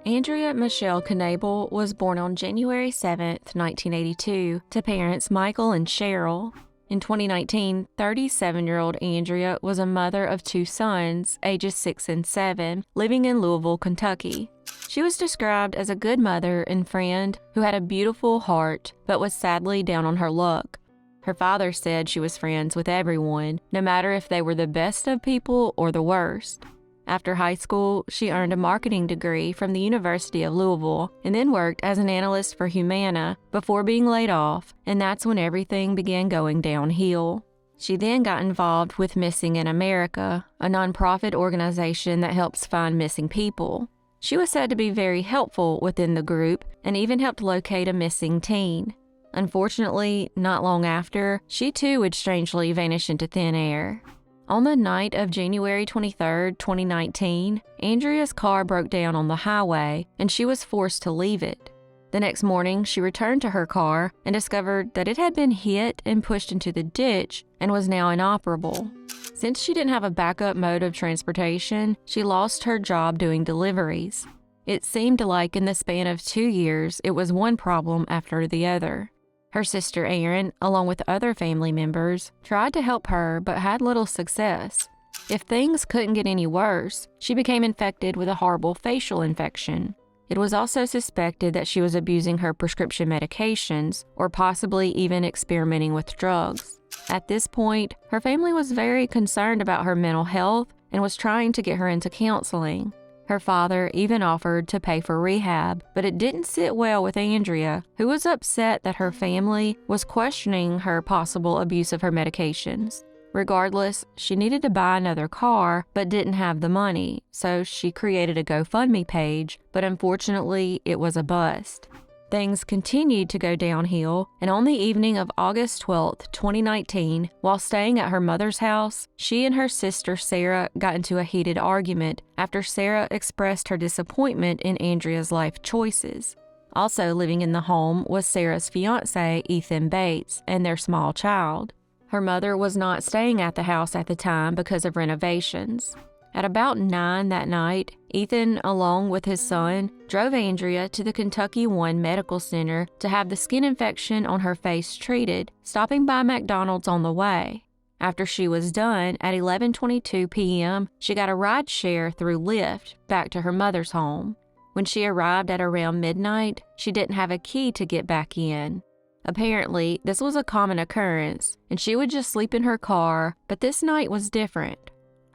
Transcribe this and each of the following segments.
Andrea Michelle Knabel was born on January 7, 1982, to parents Michael and Cheryl. In 2019, 37-year-old Andrea was a mother of two sons, ages 6 and 7, living in Louisville, Kentucky. She was described as a good mother and friend who had a beautiful heart, but was sadly down on her luck. Her father said she was friends with everyone, no matter if they were the best of people or the worst. After high school, she earned a marketing degree from the University of Louisville and then worked as an analyst for Humana before being laid off, and that's when everything began going downhill. She then got involved with Missing in America, a nonprofit organization that helps find missing people. She was said to be very helpful within the group and even helped locate a missing teen. Unfortunately, not long after, she too would strangely vanish into thin air. On the night of January 23, 2019, Andrea's car broke down on the highway and she was forced to leave it. The next morning, she returned to her car and discovered that it had been hit and pushed into the ditch and was now inoperable. Since she didn't have a backup mode of transportation, she lost her job doing deliveries. It seemed like in the span of 2 years, it was one problem after the other. Her sister Erin, along with other family members, tried to help her but had little success. If things couldn't get any worse, she became infected with a horrible facial infection. It was also suspected that she was abusing her prescription medications or possibly even experimenting with drugs. At this point, her family was very concerned about her mental health and was trying to get her into counseling. Her father even offered to pay for rehab, but it didn't sit well with Andrea, who was upset that her family was questioning her possible abuse of her medications. Regardless, she needed to buy another car, but didn't have the money, so she created a GoFundMe page, but unfortunately, it was a bust. Things continued to go downhill, and on the evening of August 12, 2019, while staying at her mother's house, she and her sister Sarah got into a heated argument after Sarah expressed her disappointment in Andrea's life choices. Also living in the home was Sarah's fiancé, Ethan Bates, and their small child. Her mother was not staying at the house at the time because of renovations. At about 9 that night, Ethan, along with his son, drove Andrea to the Kentucky One Medical Center to have the skin infection on her face treated, stopping by McDonald's on the way. After she was done, at 11:22 p.m., she got a ride share through Lyft back to her mother's home. When she arrived at around midnight, she didn't have a key to get back in. Apparently, this was a common occurrence, and she would just sleep in her car, but this night was different.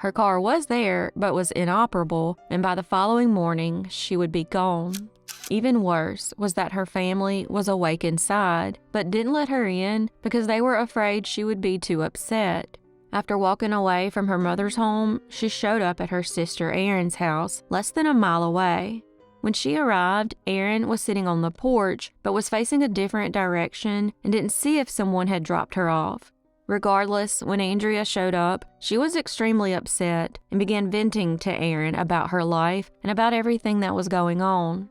Her car was there, but was inoperable, and by the following morning, she would be gone. Even worse was that her family was awake inside, but didn't let her in because they were afraid she would be too upset. After walking away from her mother's home, she showed up at her sister Erin's house, less than a mile away. When she arrived, Erin was sitting on the porch, but was facing a different direction and didn't see if someone had dropped her off. Regardless, when Andrea showed up, she was extremely upset and began venting to Erin about her life and about everything that was going on.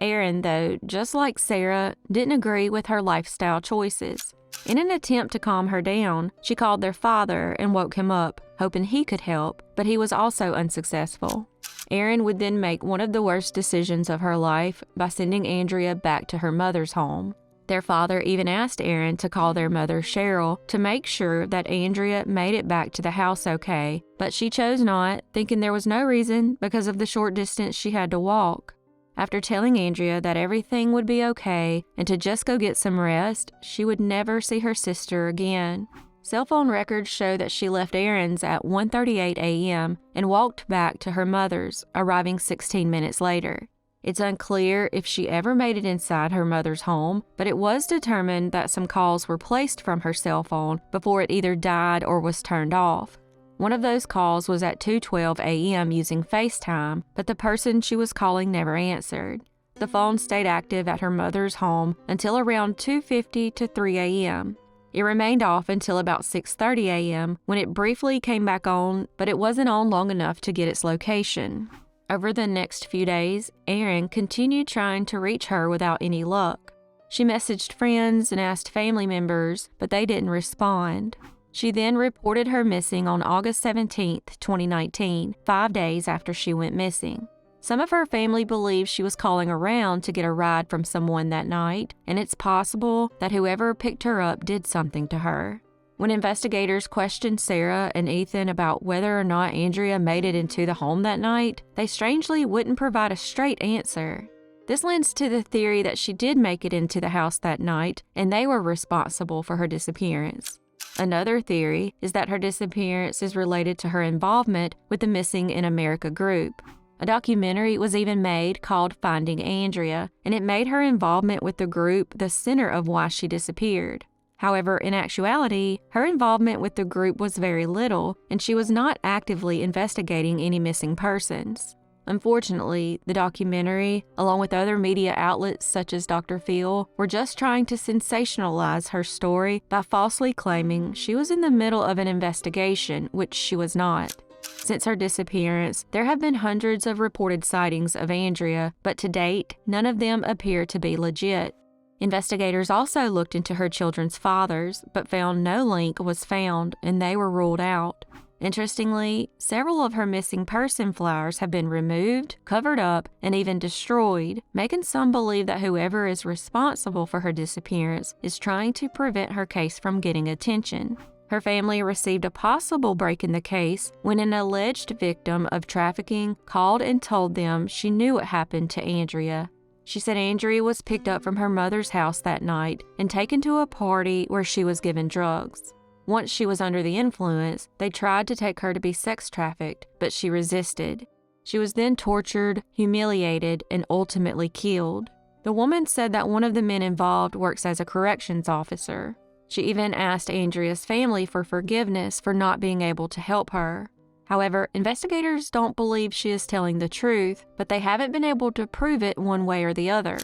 Erin, though, just like Sarah, didn't agree with her lifestyle choices. In an attempt to calm her down, she called their father and woke him up, hoping he could help, but he was also unsuccessful. Erin would then make one of the worst decisions of her life by sending Andrea back to her mother's home. Their father even asked Erin to call their mother Cheryl to make sure that Andrea made it back to the house okay, but she chose not, thinking there was no reason because of the short distance she had to walk. After telling Andrea that everything would be okay and to just go get some rest, she would never see her sister again. Cell phone records show that she left Erin's at 1:38 a.m. and walked back to her mother's, arriving 16 minutes later. It's unclear if she ever made it inside her mother's home, but it was determined that some calls were placed from her cell phone before it either died or was turned off. One of those calls was at 2:12 a.m. using FaceTime, but the person she was calling never answered. The phone stayed active at her mother's home until around 2:50 to 3 a.m. It remained off until about 6:30 a.m. when it briefly came back on, but it wasn't on long enough to get its location. Over the next few days, Erin continued trying to reach her without any luck. She messaged friends and asked family members, but they didn't respond. She then reported her missing on August 17, 2019, 5 days after she went missing. Some of her family believes she was calling around to get a ride from someone that night, and it's possible that whoever picked her up did something to her. When investigators questioned Sarah and Ethan about whether or not Andrea made it into the home that night, they strangely wouldn't provide a straight answer. This lends to the theory that she did make it into the house that night, and they were responsible for her disappearance. Another theory is that her disappearance is related to her involvement with the Missing in America group. A documentary was even made called Finding Andrea, and it made her involvement with the group the center of why she disappeared. However, in actuality, her involvement with the group was very little, and she was not actively investigating any missing persons. Unfortunately, the documentary, along with other media outlets such as Dr. Phil, were just trying to sensationalize her story by falsely claiming she was in the middle of an investigation, which she was not. Since her disappearance, there have been hundreds of reported sightings of Andrea, but to date, none of them appear to be legit. Investigators also looked into her children's fathers, but found no link was found and they were ruled out. Interestingly, several of her missing person flowers have been removed, covered up, and even destroyed, making some believe that whoever is responsible for her disappearance is trying to prevent her case from getting attention. Her family received a possible break in the case when an alleged victim of trafficking called and told them she knew what happened to Andrea. She said Andrea was picked up from her mother's house that night and taken to a party where she was given drugs. Once she was under the influence, they tried to take her to be sex trafficked, but she resisted. She was then tortured, humiliated, and ultimately killed. The woman said that one of the men involved works as a corrections officer. She even asked Andrea's family for forgiveness for not being able to help her. However, investigators don't believe she is telling the truth, but they haven't been able to prove it one way or the other.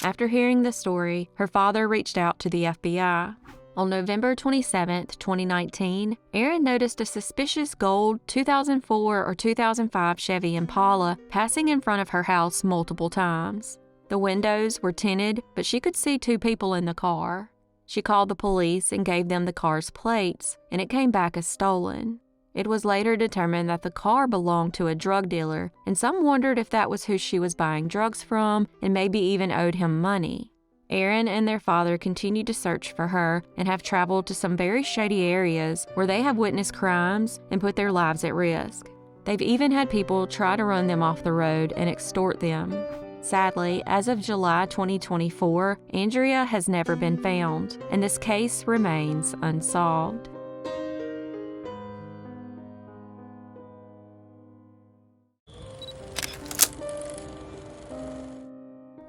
After hearing the story, her father reached out to the FBI. On November 27, 2019, Aaron noticed a suspicious gold 2004 or 2005 Chevy Impala passing in front of her house multiple times. The windows were tinted, but she could see two people in the car. She called the police and gave them the car's plates, and it came back as stolen. It was later determined that the car belonged to a drug dealer, and some wondered if that was who she was buying drugs from and maybe even owed him money. Aaron and their father continued to search for her and have traveled to some very shady areas where they have witnessed crimes and put their lives at risk. They've even had people try to run them off the road and extort them. Sadly, as of July 2024, Andrea has never been found, and this case remains unsolved.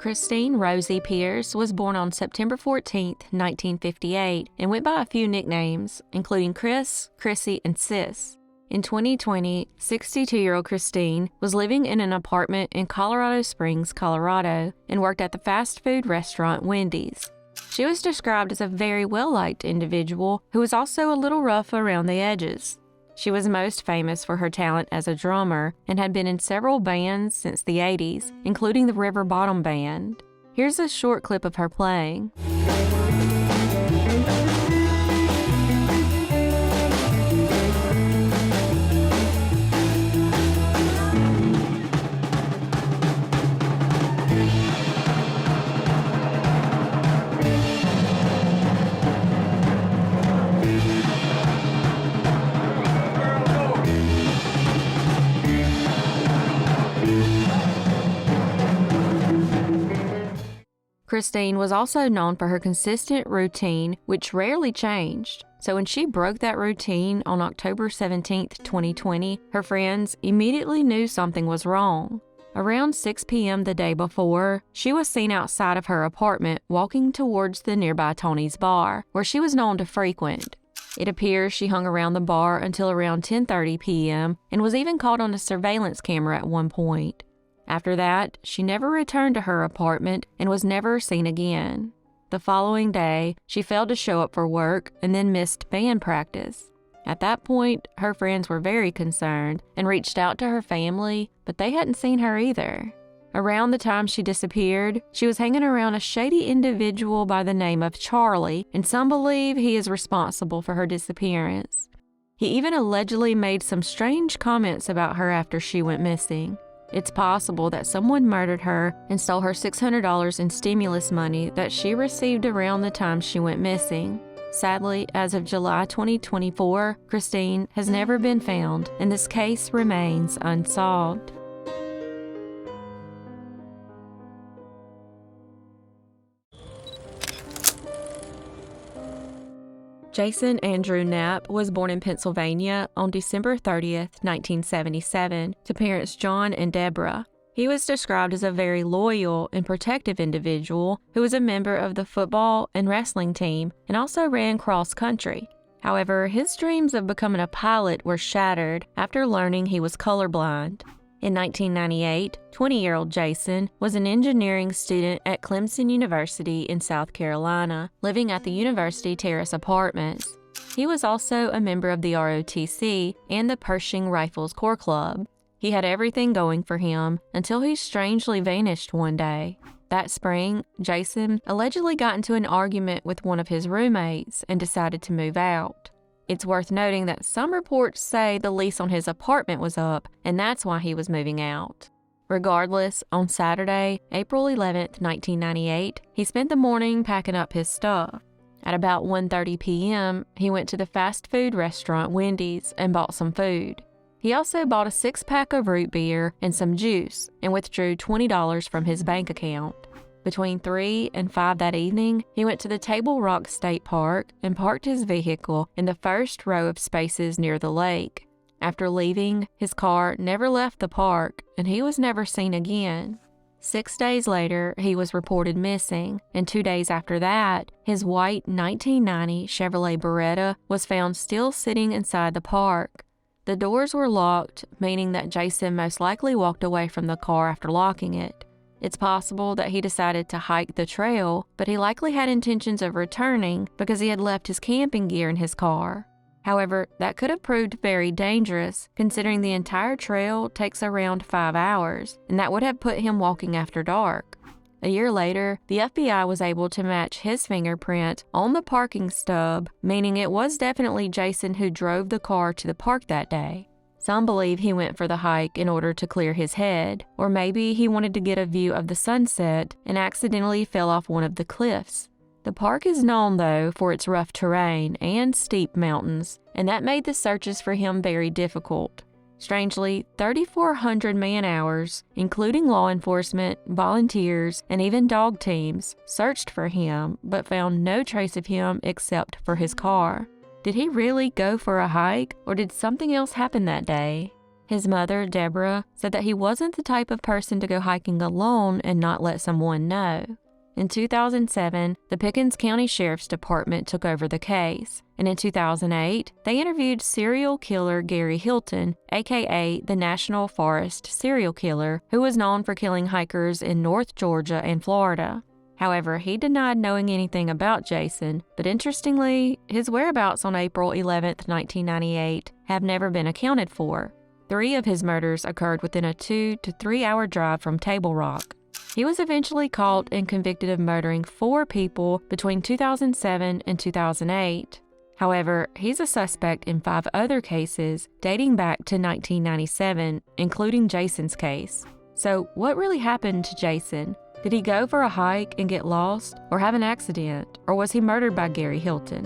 Christine Rosie Pierce was born on September 14, 1958, and went by a few nicknames, including Chris, Chrissy, and Sis. In 2020, 62-year-old Christine was living in an apartment in Colorado Springs, Colorado, and worked at the fast food restaurant Wendy's. She was described as a very well-liked individual who was also a little rough around the edges. She was most famous for her talent as a drummer and had been in several bands since the 80s, including the River Bottom Band. Here's a short clip of her playing. Christine was also known for her consistent routine, which rarely changed. So when she broke that routine on October 17, 2020, her friends immediately knew something was wrong. Around 6 p.m. the day before, she was seen outside of her apartment walking towards the nearby Tony's Bar, where she was known to frequent. It appears she hung around the bar until around 10:30 p.m. and was even caught on a surveillance camera at one point. After that, she never returned to her apartment and was never seen again. The following day, she failed to show up for work and then missed band practice. At that point, her friends were very concerned and reached out to her family, but they hadn't seen her either. Around the time she disappeared, she was hanging around a shady individual by the name of Charlie, and some believe he is responsible for her disappearance. He even allegedly made some strange comments about her after she went missing. It's possible that someone murdered her and stole her $600 in stimulus money that she received around the time she went missing. Sadly, as of July 2024, Christine has never been found, and this case remains unsolved. Jason Andrew Knapp was born in Pennsylvania on December 30th, 1977, to parents John and Deborah. He was described as a very loyal and protective individual who was a member of the football and wrestling team and also ran cross country. However, his dreams of becoming a pilot were shattered after learning he was colorblind. In 1998, 20-year-old Jason was an engineering student at Clemson University in South Carolina, living at the University Terrace Apartments. He was also a member of the ROTC and the Pershing Rifles Corps Club. He had everything going for him until he strangely vanished one day. That spring, Jason allegedly got into an argument with one of his roommates and decided to move out. It's worth noting that some reports say the lease on his apartment was up, and that's why he was moving out. Regardless, on Saturday, April 11, 1998, he spent the morning packing up his stuff. At about 1:30 p.m., he went to the fast food restaurant Wendy's and bought some food. He also bought a 6-pack of root beer and some juice and withdrew $20 from his bank account. Between 3 and 5 that evening, he went to the Table Rock State Park and parked his vehicle in the first row of spaces near the lake. After leaving, his car never left the park, and he was never seen again. 6 days later, he was reported missing, and 2 days after that, his white 1990 Chevrolet Beretta was found still sitting inside the park. The doors were locked, meaning that Jason most likely walked away from the car after locking it. It's possible that he decided to hike the trail, but he likely had intentions of returning because he had left his camping gear in his car. However, that could have proved very dangerous, considering the entire trail takes around 5 hours, and that would have put him walking after dark. A year later, the FBI was able to match his fingerprint on the parking stub, meaning it was definitely Jason who drove the car to the park that day. Some believe he went for the hike in order to clear his head, or maybe he wanted to get a view of the sunset and accidentally fell off one of the cliffs. The park is known, though, for its rough terrain and steep mountains, and that made the searches for him very difficult. Strangely, 3,400 man-hours, including law enforcement, volunteers, and even dog teams, searched for him but found no trace of him except for his car. Did he really go for a hike, or did something else happen that day? His mother, Deborah, said that he wasn't the type of person to go hiking alone and not let someone know. In 2007, the Pickens County Sheriff's Department took over the case, and in 2008, they interviewed serial killer Gary Hilton, aka the National Forest serial killer, who was known for killing hikers in North Georgia and Florida. However, he denied knowing anything about Jason, but interestingly, his whereabouts on April 11, 1998 have never been accounted for. 3 of his murders occurred within a 2 to 3 hour drive from Table Rock. He was eventually caught and convicted of murdering 4 people between 2007 and 2008. However, he's a suspect in 5 other cases dating back to 1997, including Jason's case. So, what really happened to Jason? Did he go for a hike and get lost, or have an accident, or was he murdered by Gary Hilton?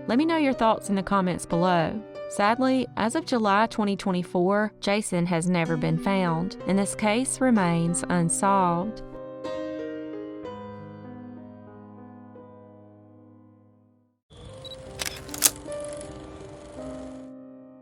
Let me know your thoughts in the comments below. Sadly, as of July 2024, Jason has never been found, and this case remains unsolved.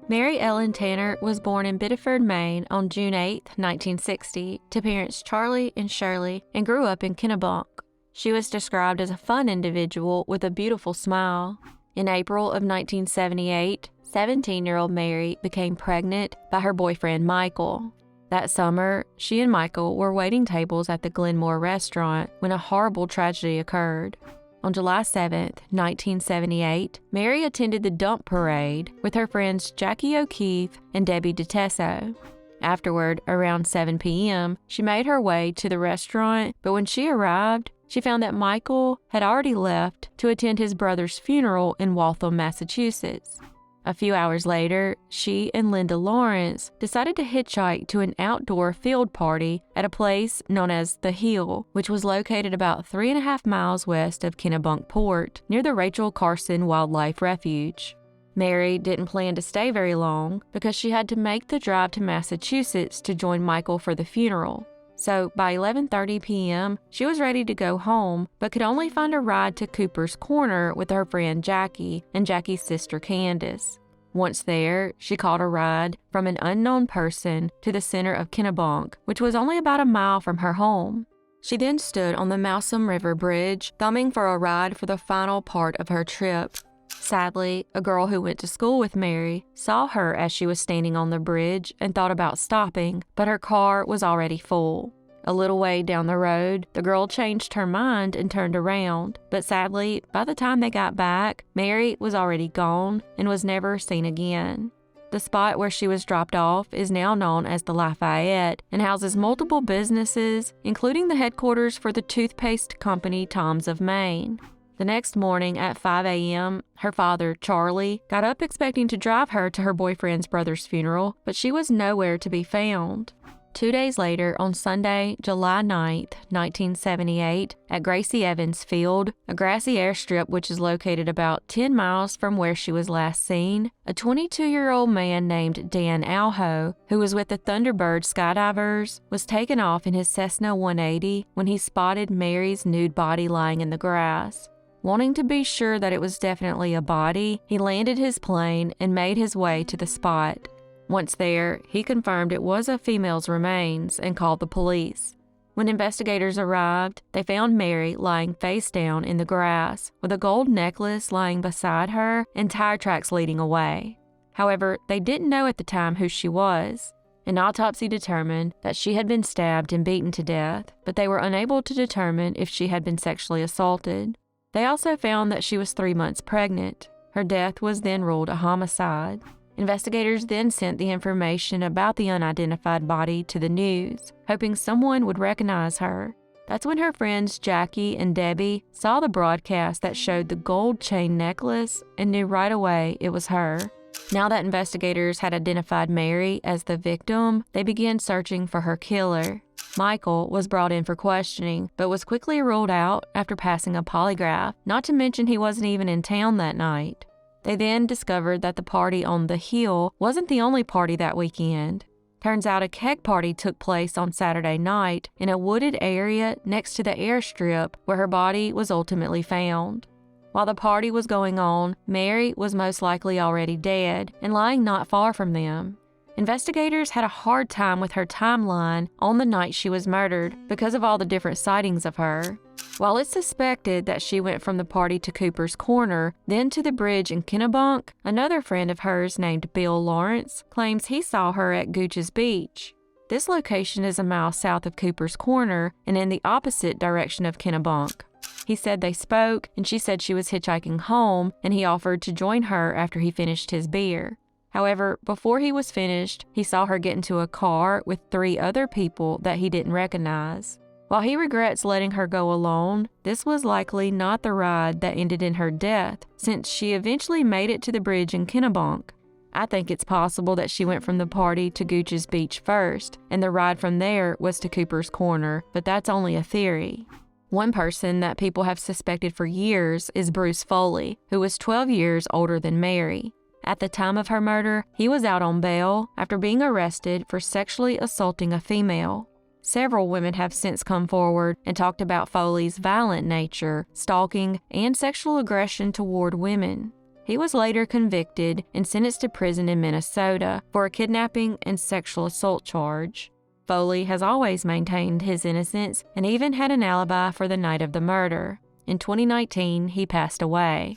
Mary Ellen Tanner was born in Biddeford, Maine on June 8, 1960, to parents Charlie and Shirley, and grew up in Kennebunk. She was described as a fun individual with a beautiful smile. In April of 1978, 17-year-old Mary became pregnant by her boyfriend Michael. That summer, she and Michael were waiting tables at the Glenmore restaurant when a horrible tragedy occurred. On July 7, 1978, Mary attended the dump parade with her friends Jackie O'Keefe and Debbie DeTesso. Afterward, around 7 p.m., she made her way to the restaurant, but when she arrived, she found that Michael had already left to attend his brother's funeral in Waltham, Massachusetts. A few hours later, she and Linda Lawrence decided to hitchhike to an outdoor field party at a place known as The Hill, which was located about 3.5 miles west of Kennebunkport, near the Rachel Carson Wildlife Refuge. Mary didn't plan to stay very long because she had to make the drive to Massachusetts to join Michael for the funeral. So by 11:30 p.m., she was ready to go home, but could only find a ride to Cooper's Corner with her friend Jackie and Jackie's sister Candace. Once there, she called a ride from an unknown person to the center of Kennebunk, which was only about a mile from her home. She then stood on the Mousom River Bridge, thumbing for a ride for the final part of her trip. Sadly, a girl who went to school with Mary saw her as she was standing on the bridge and thought about stopping, but her car was already full. A little way down the road, the girl changed her mind and turned around, but sadly, by the time they got back, Mary was already gone and was never seen again. The spot where she was dropped off is now known as the Lafayette and houses multiple businesses, including the headquarters for the toothpaste company Tom's of Maine. The next morning at 5 a.m., her father, Charlie, got up expecting to drive her to her boyfriend's brother's funeral, but she was nowhere to be found. 2 days later, on Sunday, July 9th, 1978, at Gracie Evans Field, a grassy airstrip which is located about 10 miles from where she was last seen, a 22-year-old man named Dan Alho, who was with the Thunderbird skydivers, was taken off in his Cessna 180 when he spotted Mary's nude body lying in the grass. Wanting to be sure that it was definitely a body, he landed his plane and made his way to the spot. Once there, he confirmed it was a female's remains and called the police. When investigators arrived, they found Mary lying face down in the grass, with a gold necklace lying beside her and tire tracks leading away. However, they didn't know at the time who she was. An autopsy determined that she had been stabbed and beaten to death, but they were unable to determine if she had been sexually assaulted. They also found that she was 3 months pregnant. Her death was then ruled a homicide. Investigators then sent the information about the unidentified body to the news, hoping someone would recognize her. That's when her friends Jackie and Debbie saw the broadcast that showed the gold chain necklace and knew right away it was her. Now that investigators had identified Mary as the victim, they began searching for her killer. Michael was brought in for questioning, but was quickly ruled out after passing a polygraph, not to mention he wasn't even in town that night. They then discovered that the party on the Hill wasn't the only party that weekend. Turns out a keg party took place on Saturday night in a wooded area next to the airstrip where her body was ultimately found. While the party was going on, Mary was most likely already dead and lying not far from them. Investigators had a hard time with her timeline on the night she was murdered because of all the different sightings of her. While it's suspected that she went from the party to Cooper's Corner, then to the bridge in Kennebunk, another friend of hers named Bill Lawrence claims he saw her at Gooch's Beach. This location is a mile south of Cooper's Corner and in the opposite direction of Kennebunk. He said they spoke, and she said she was hitchhiking home, and he offered to join her after he finished his beer. However, before he was finished, he saw her get into a car with 3 other people that he didn't recognize. While he regrets letting her go alone, this was likely not the ride that ended in her death, since she eventually made it to the bridge in Kennebunk. I think it's possible that she went from the party to Gooch's Beach first, and the ride from there was to Cooper's Corner, but that's only a theory. One person that people have suspected for years is Bruce Foley, who was 12 years older than Mary. At the time of her murder, he was out on bail after being arrested for sexually assaulting a female. Several women have since come forward and talked about Foley's violent nature, stalking, and sexual aggression toward women. He was later convicted and sentenced to prison in Minnesota for a kidnapping and sexual assault charge. Foley has always maintained his innocence and even had an alibi for the night of the murder. In 2019, he passed away.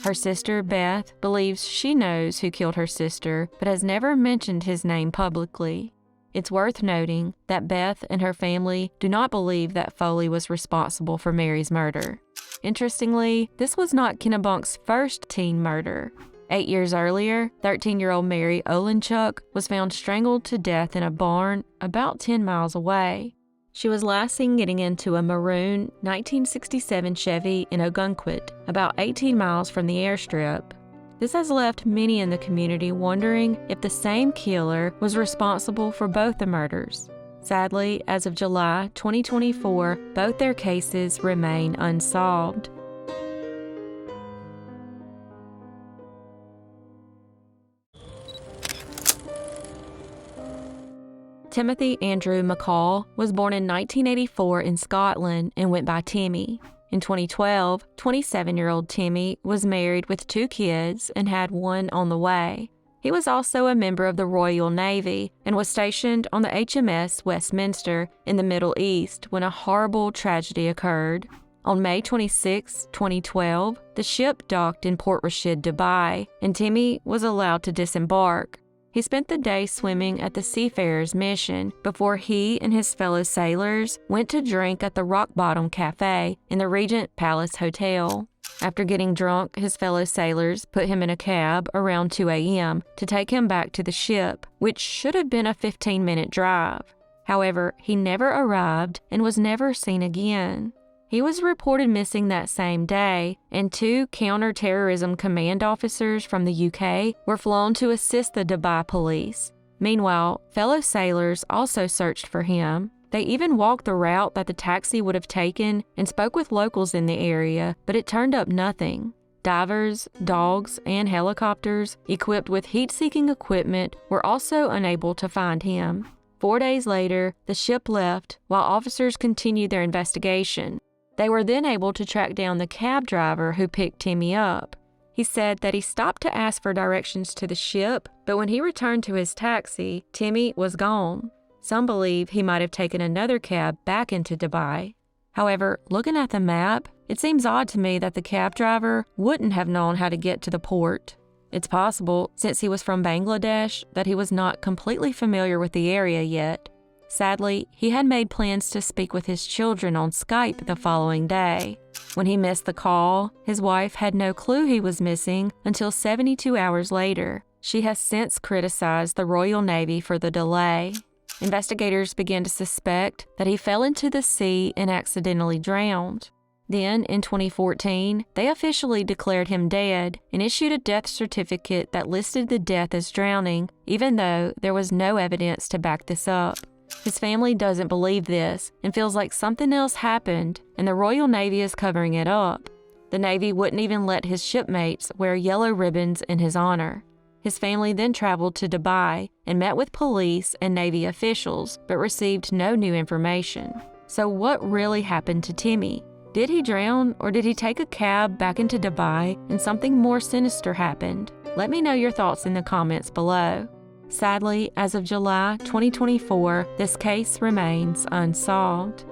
Her sister, Beth, believes she knows who killed her sister, but has never mentioned his name publicly. It's worth noting that Beth and her family do not believe that Foley was responsible for Mary's murder. Interestingly, this was not Kennebunk's first teen murder. 8 years earlier, 13-year-old Mary Olenchuk was found strangled to death in a barn about 10 miles away. She was last seen getting into a maroon 1967 Chevy in Ogunquit, about 18 miles from the airstrip. This has left many in the community wondering if the same killer was responsible for both the murders. Sadly, as of July 2024, both their cases remain unsolved. Timothy Andrew MacColl was born in 1984 in Scotland and went by Timmy. In 2012, 27-year-old Timmy was married with 2 kids and had one on the way. He was also a member of the Royal Navy and was stationed on the HMS Westminster in the Middle East when a horrible tragedy occurred. On May 26, 2012, the ship docked in Port Rashid, Dubai, and Timmy was allowed to disembark. He spent the day swimming at the Seafarer's Mission before he and his fellow sailors went to drink at the Rock Bottom Cafe in the Regent Palace Hotel. After getting drunk, his fellow sailors put him in a cab around 2 a.m. to take him back to the ship, which should have been a 15-minute drive. However, he never arrived and was never seen again. He was reported missing that same day, and 2 counter-terrorism command officers from the UK were flown to assist the Dubai police. Meanwhile, fellow sailors also searched for him. They even walked the route that the taxi would have taken and spoke with locals in the area, but it turned up nothing. Divers, dogs, and helicopters equipped with heat-seeking equipment were also unable to find him. 4 days later, the ship left while officers continued their investigation. They were then able to track down the cab driver who picked Timmy up. He said that he stopped to ask for directions to the ship, but when he returned to his taxi, Timmy was gone. Some believe he might have taken another cab back into Dubai. However, looking at the map, it seems odd to me that the cab driver wouldn't have known how to get to the port. It's possible, since he was from Bangladesh, that he was not completely familiar with the area yet. Sadly, he had made plans to speak with his children on Skype the following day. When he missed the call, his wife had no clue he was missing until 72 hours later. She has since criticized the Royal Navy for the delay. Investigators began to suspect that he fell into the sea and accidentally drowned. Then, in 2014, they officially declared him dead and issued a death certificate that listed the death as drowning, even though there was no evidence to back this up. His family doesn't believe this and feels like something else happened, and the Royal Navy is covering it up. The Navy wouldn't even let his shipmates wear yellow ribbons in his honor. His family then traveled to Dubai and met with police and Navy officials, but received no new information. So what really happened to Timmy? Did he drown, or did he take a cab back into Dubai and something more sinister happened? Let me know your thoughts in the comments below. Sadly, as of July 2024, this case remains unsolved.